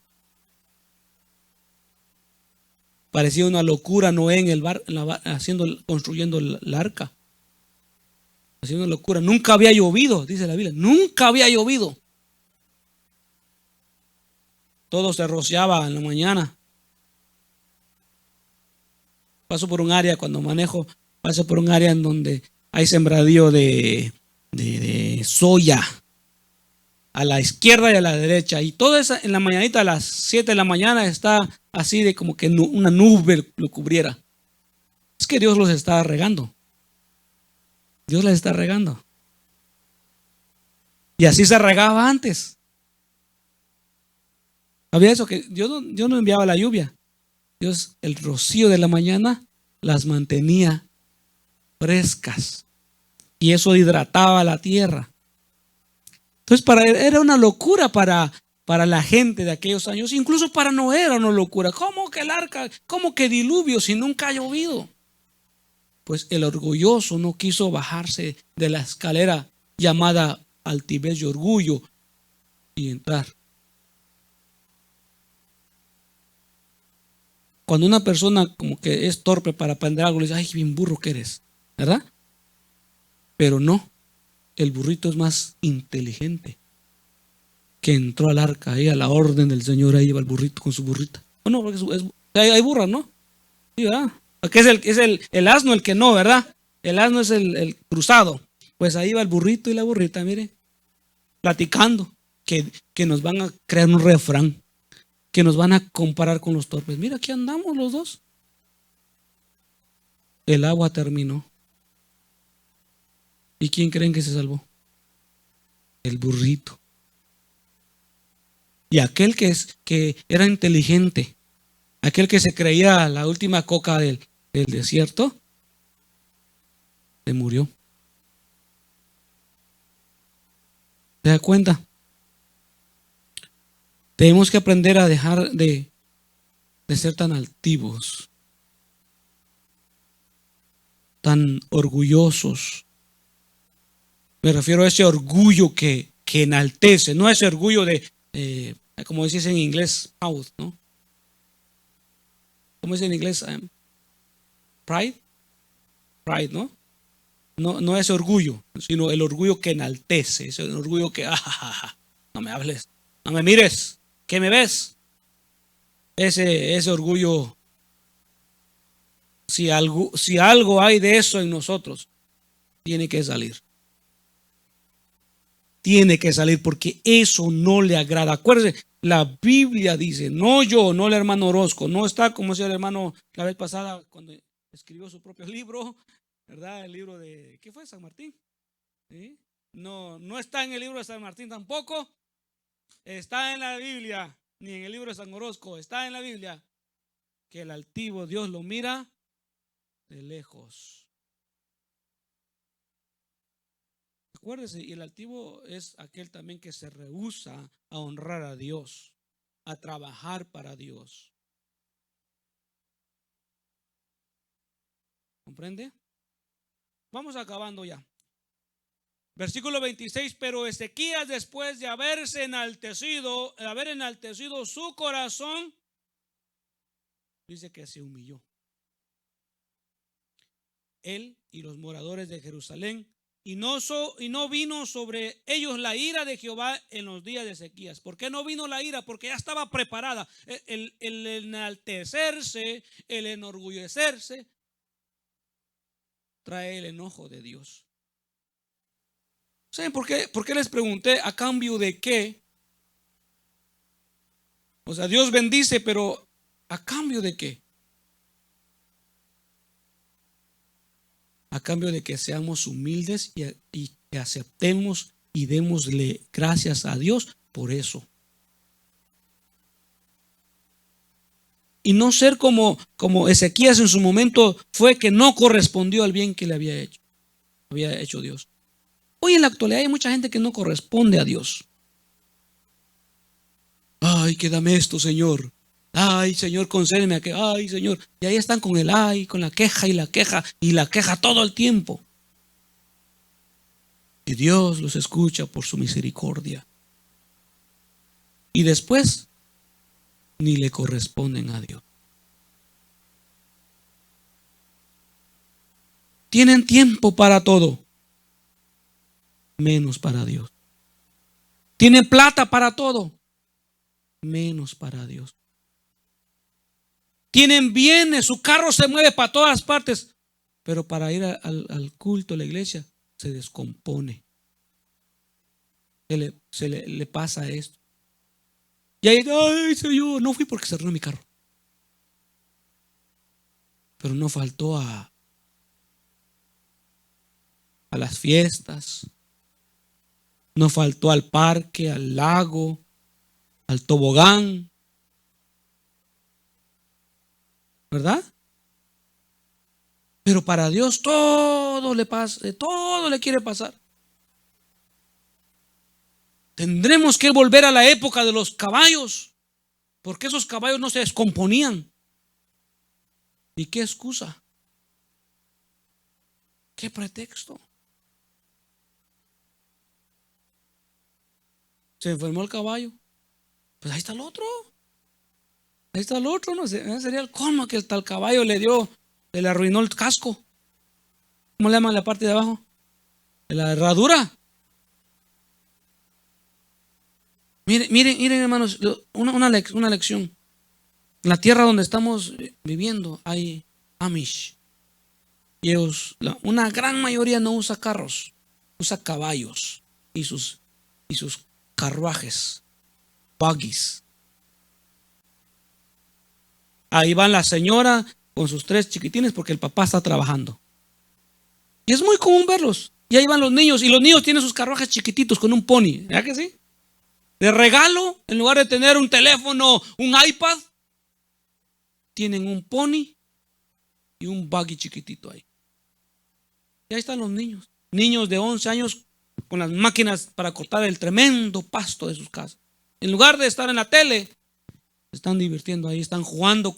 Parecía una locura Noé en el construyendo el arca. Parecía una locura. Nunca había llovido, dice la Biblia. Nunca había llovido. Todo se rociaba en la mañana. Paso por un área, cuando manejo, paso por un área en donde hay sembradío de soya. a la izquierda y a la derecha. Y toda esa, en la mañanita a las 7 de la mañana está así de como que una nube lo cubriera. Es que Dios los está regando. Dios les está regando. Y así se regaba antes. Había eso que Dios no enviaba la lluvia. Dios, el rocío de la mañana las mantenía frescas. Y eso hidrataba la tierra. Entonces era una locura para la gente de aquellos años. Incluso para Noé era una locura. ¿Cómo que el arca? ¿Cómo que diluvio si nunca ha llovido? Pues el orgulloso no quiso bajarse de la escalera llamada altivez y orgullo y entrar. Cuando una persona como que es torpe para aprender algo, le dice, ay, bien burro que eres, ¿verdad? Pero no, el burrito es más inteligente, que entró al arca, ahí a la orden del Señor, ahí iba el burrito con su burrita. No, porque hay burras, ¿no? Sí, ¿verdad? Porque es el asno el que no, ¿verdad? El asno es el cruzado. Pues ahí va el burrito y la burrita, mire, platicando, que nos van a crear un refrán, que nos van a comparar con los torpes. Mira, aquí andamos los dos. El agua terminó. ¿Y quién creen que se salvó? El burrito. Y aquel que era inteligente, aquel que se creía la última coca del desierto, se murió. ¿Se da cuenta? Tenemos que aprender a dejar de ser tan altivos, tan orgullosos. Me refiero a ese orgullo que enaltece, no ese orgullo de, como decís en inglés, proud, ¿no? ¿Cómo es en inglés? Pride. Pride, ¿no? No ese orgullo, sino el orgullo que enaltece, ese orgullo que, no me hables, no me mires, ¿qué me ves? Ese orgullo, si algo hay de eso en nosotros, tiene que salir. Tiene que salir porque eso no le agrada. Acuérdense, la Biblia dice, no yo, no el hermano Orozco, no está como decía el hermano la vez pasada cuando escribió su propio libro, ¿verdad? El libro de, ¿qué fue? San Martín. ¿Sí? No está en el libro de San Martín tampoco. Está en la Biblia, ni en el libro de San Orozco, está en la Biblia que el altivo Dios lo mira de lejos. Acuérdese, y el altivo es aquel también que se rehúsa a honrar a Dios, a trabajar para Dios. ¿Comprende? Vamos acabando ya. Versículo 26, pero Ezequías, después de haber enaltecido su corazón, dice que se humilló. Él y los moradores de Jerusalén, y no vino sobre ellos la ira de Jehová en los días de Ezequías. ¿Por qué no vino la ira? Porque ya estaba preparada. El enaltecerse, el enorgullecerse, trae el enojo de Dios. ¿Saben por qué? Porque les pregunté a cambio de qué. O sea, Dios bendice, pero ¿a cambio de qué? A cambio de que seamos humildes y que aceptemos y démosle gracias a Dios por eso. Y no ser como Ezequías en su momento fue, que no correspondió al bien que le había hecho Dios. Hoy en la actualidad hay mucha gente que no corresponde a Dios. Ay, que dame esto, Señor. Ay, Señor, concédeme a que, ay, Señor. Y ahí están con el ay, con la queja y la queja todo el tiempo. Y Dios los escucha por su misericordia. Y después ni le corresponden a Dios. Tienen tiempo para todo, menos para Dios. Tienen plata para todo, menos para Dios. Tienen bienes, su carro se mueve para todas partes, pero para ir al culto, a la iglesia, se descompone. le pasa esto. Y ahí, ay, Señor, no fui porque se arruinó mi carro. Pero no faltó a las fiestas, no faltó al parque, al lago, al tobogán, ¿verdad? Pero para Dios todo le pasa, todo le quiere pasar. Tendremos que volver a la época de los caballos, porque esos caballos no se descomponían. ¿Y qué excusa? ¿Qué pretexto? Se enfermó el caballo. Pues ahí está el otro. Ahí está el otro. No sé, sería el colmo que el tal caballo le arruinó el casco. ¿Cómo le llaman la parte de abajo? La herradura. Miren, hermanos, una lección. En la tierra donde estamos viviendo hay Amish. Y ellos, una gran mayoría no usa carros, usa caballos y sus carruajes, buggies. Ahí va la señora con sus 3 chiquitines porque el papá está trabajando. Y es muy común verlos. Y ahí van los niños. Y los niños tienen sus carruajes chiquititos con un pony. ¿Verdad que sí? De regalo, en lugar de tener un teléfono, un iPad, tienen un pony y un buggy chiquitito ahí. Y ahí están los niños. Niños de 11 años con las máquinas para cortar el tremendo pasto de sus casas. En lugar de estar en la tele, se están divirtiendo ahí, están jugando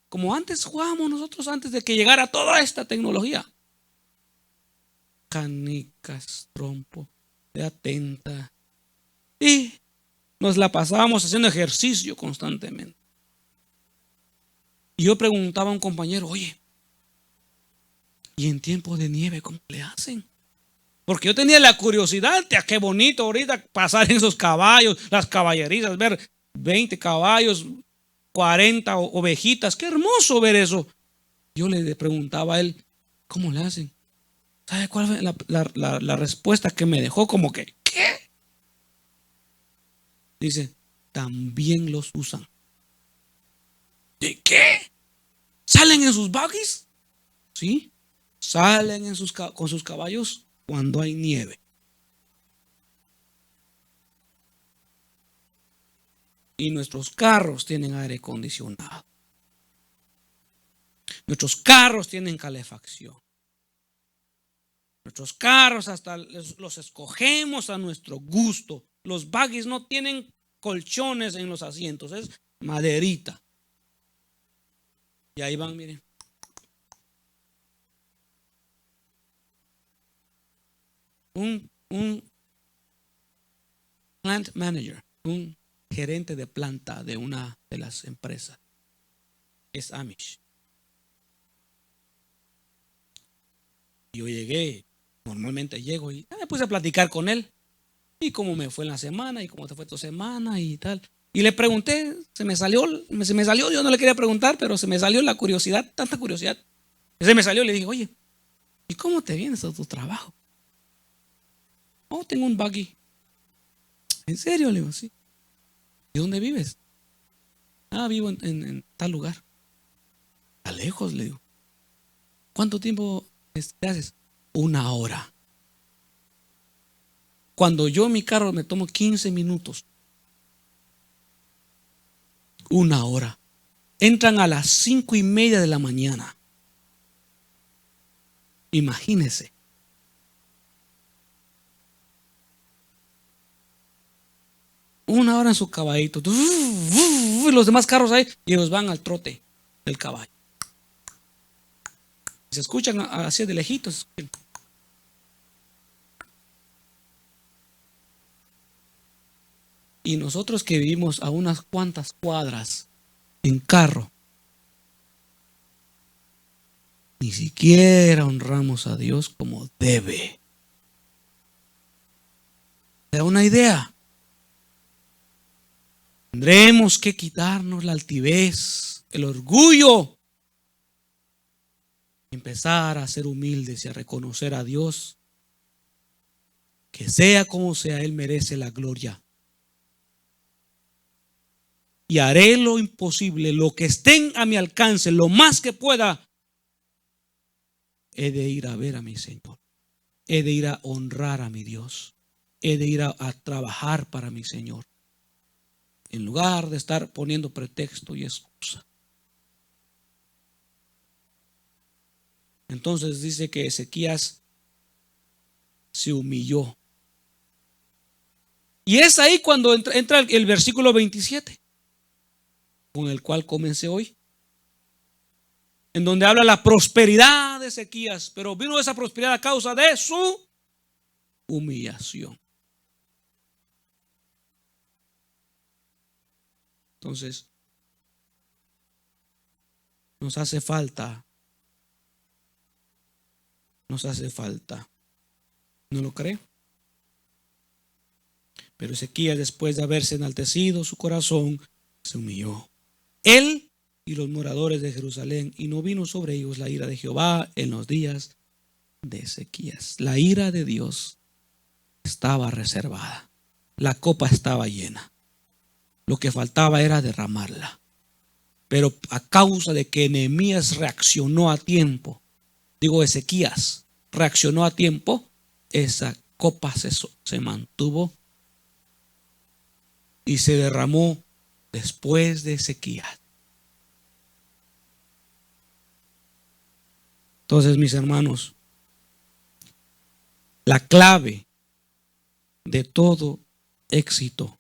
como antes jugábamos nosotros antes de que llegara toda esta tecnología. Canicas, trompo, de atenta. Y nos la pasábamos haciendo ejercicio constantemente. Y yo preguntaba a un compañero, oye, ¿y en tiempo de nieve cómo le hacen? Porque yo tenía la curiosidad de qué bonito ahorita pasar en esos caballos, las caballerizas, ver 20 caballos, 40 ovejitas, qué hermoso ver eso. Yo le preguntaba a él, ¿cómo le hacen? ¿Sabe cuál fue la respuesta que me dejó? Como que, ¿qué? Dice, también los usan. ¿De qué? ¿Salen en sus buggies? Sí, salen con sus caballos cuando hay nieve. Y nuestros carros tienen aire acondicionado. Nuestros carros tienen calefacción. Nuestros carros hasta los escogemos a nuestro gusto. Los buggies no tienen colchones en los asientos, es maderita. Y ahí van, miren. Un plant manager, un gerente de planta de una de las empresas, es Amish. Yo llegué, normalmente llego y me puse a platicar con él. Y cómo me fue en la semana y cómo te fue tu semana y tal. Y le pregunté, se me salió, yo no le quería preguntar, pero se me salió la curiosidad, tanta curiosidad. Se me salió y le dije, oye, ¿y cómo te vienes a tu trabajo? Oh, tengo un buggy. ¿En serio? Le digo, sí. ¿Y dónde vives? Ah, vivo en tal lugar. A lejos, le digo. ¿Cuánto tiempo te haces? 1 hora. Cuando yo en mi carro me tomo 15 minutos. 1 hora. Entran a las 5:30 de la mañana. Imagínese. Una hora en su caballito. Los demás carros ahí y ellos van al trote del caballo. Se escuchan así de lejitos. Y nosotros que vivimos a unas cuantas cuadras en carro, ni siquiera honramos a Dios como debe. ¿Te da una idea? Tendremos que quitarnos la altivez, el orgullo, empezar a ser humildes y a reconocer a Dios que sea como sea, Él merece la gloria. Y haré lo imposible, lo que esté a mi alcance, lo más que pueda. He de ir a ver a mi Señor. He de ir a honrar a mi Dios. He de ir a trabajar para mi Señor. En lugar de estar poniendo pretexto y excusa. Entonces dice que Ezequías se humilló. Y es ahí cuando entra el versículo 27, con el cual comencé hoy, en donde habla la prosperidad de Ezequías, pero vino esa prosperidad a causa de su humillación. Entonces, nos hace falta, ¿no lo cree? Pero Ezequías, después de haberse enaltecido su corazón, se humilló. Él y los moradores de Jerusalén, y no vino sobre ellos la ira de Jehová en los días de Ezequías. La ira de Dios estaba reservada. La copa estaba llena. Lo que faltaba era derramarla. Pero a causa de que Nehemías reaccionó a tiempo, Ezequías reaccionó a tiempo, esa copa se mantuvo y se derramó después de Ezequías. Entonces, mis hermanos, la clave de todo éxito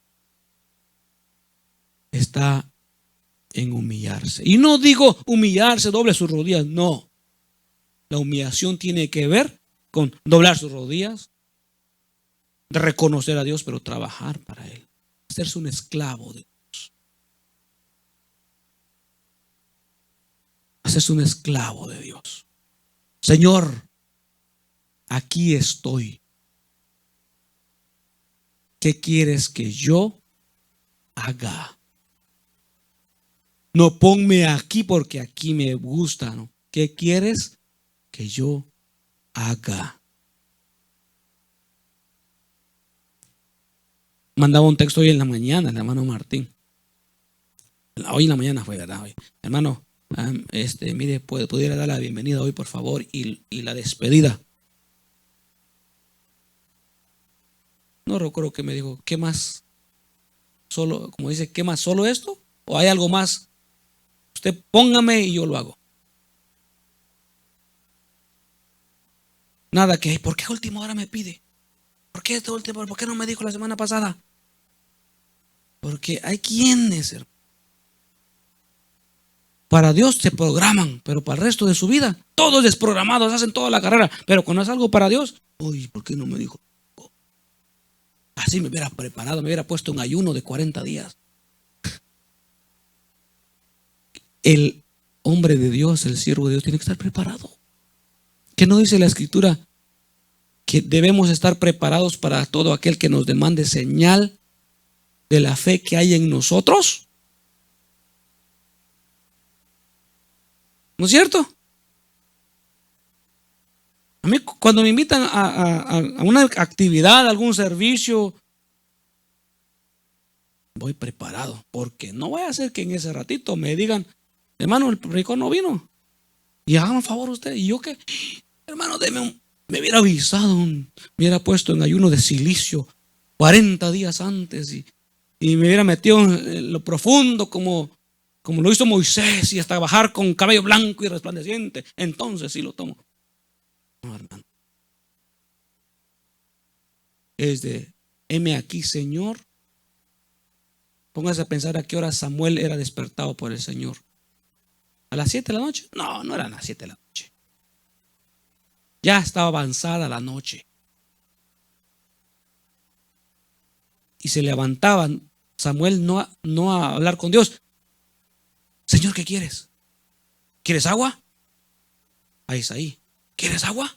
está en humillarse. Y no digo humillarse, doble sus rodillas, no. La humillación tiene que ver con doblar sus rodillas, de reconocer a Dios, pero trabajar para Él. Hacerse un esclavo de Dios. Hacerse un esclavo de Dios. Señor, aquí estoy. ¿Qué quieres que yo haga? No ponme aquí porque aquí me gusta, ¿no? ¿Qué quieres que yo haga? Mandaba un texto hoy en la mañana, el hermano Martín. Hoy en la mañana fue, ¿verdad? Hoy. Hermano, mire, pudiera dar la bienvenida hoy, por favor, y la despedida. No recuerdo que me dijo, ¿qué más? Solo, como dice, ¿qué más? ¿Solo esto? ¿O hay algo más? Usted póngame y yo lo hago. Nada que, ¿por qué a última hora me pide? ¿Por qué esta última hora? ¿Por qué no me dijo la semana pasada? Porque hay quienes, hermano, para Dios se programan, pero para el resto de su vida, todos desprogramados, hacen toda la carrera, pero cuando es algo para Dios, uy, ¿por qué no me dijo? Así me hubiera preparado, me hubiera puesto un ayuno de 40 días. El hombre de Dios, el siervo de Dios, tiene que estar preparado. ¿Qué no dice la Escritura? Que debemos estar preparados para todo aquel que nos demande señal de la fe que hay en nosotros. ¿No es cierto? A mí cuando me invitan a una actividad, a algún servicio, voy preparado, porque no voy a hacer que en ese ratito me digan, hermano, el predicador no vino. Y hagan un favor usted. ¿Y yo qué? Hermano, me hubiera avisado, me hubiera puesto en ayuno de silicio 40 días antes y me hubiera metido en lo profundo como lo hizo Moisés, y hasta bajar con cabello blanco y resplandeciente. Entonces sí lo tomo. No, hermano. Es de, heme aquí, Señor. Póngase a pensar a qué hora Samuel era despertado por el Señor. ¿A las 7 de la noche? No, no eran las 7 de la noche. Ya estaba avanzada la noche. Y se levantaban Samuel no a hablar con Dios. Señor, ¿qué quieres? ¿Quieres agua? A Isaí. ¿Quieres agua?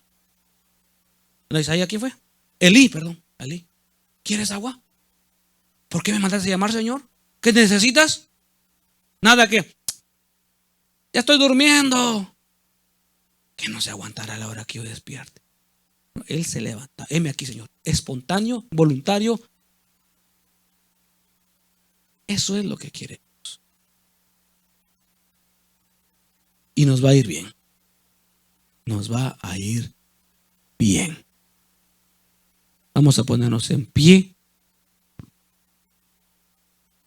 ¿No, Isaí a quién fue? Elí. ¿Quieres agua? ¿Por qué me mandaste a llamar, Señor? ¿Qué necesitas? Nada que, ya estoy durmiendo. Que no se aguantará a la hora que yo despierte. Él se levanta. Heme aquí, Señor. Espontáneo, voluntario. Eso es lo que quiere Dios. Y nos va a ir bien. Nos va a ir bien. Vamos a ponernos en pie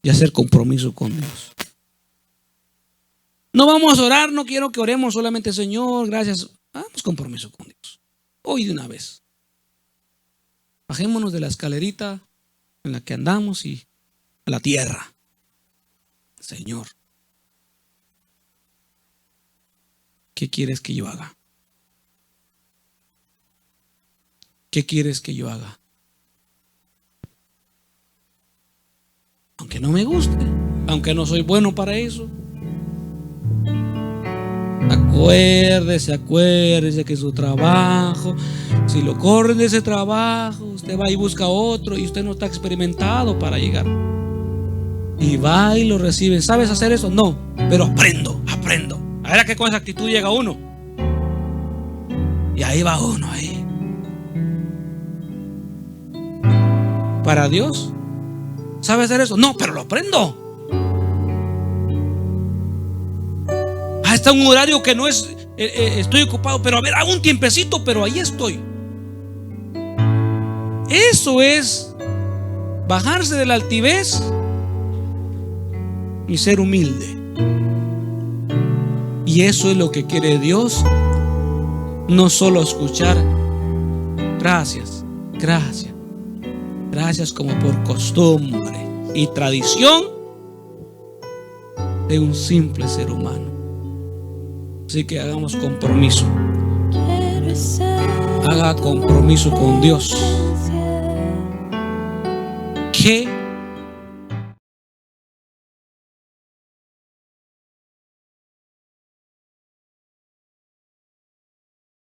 y hacer compromiso con Dios. No vamos a orar, no quiero que oremos solamente, Señor, gracias. Hagamos compromiso con Dios. Hoy de una vez. Bajémonos de la escalerita en la que andamos y a la tierra. Señor, ¿qué quieres que yo haga? ¿Qué quieres que yo haga? Aunque no me guste, aunque no soy bueno para eso. Acuérdese que su trabajo, si lo corren de ese trabajo, usted va y busca otro y usted no está experimentado para llegar. Y va y lo recibe. ¿Sabes hacer eso? No, pero aprendo. A ver a qué con esa actitud llega uno. Y ahí va uno ahí. Para Dios, ¿sabe hacer eso? No, pero lo aprendo. Está un horario que no es, estoy ocupado, pero a ver, hago un tiempecito, pero ahí estoy. Eso es bajarse de la altivez y ser humilde. Y eso es lo que quiere Dios. No solo escuchar gracias, gracias, gracias como por costumbre y tradición de un simple ser humano. Así que hagamos compromiso. Haga compromiso con Dios. ¿Qué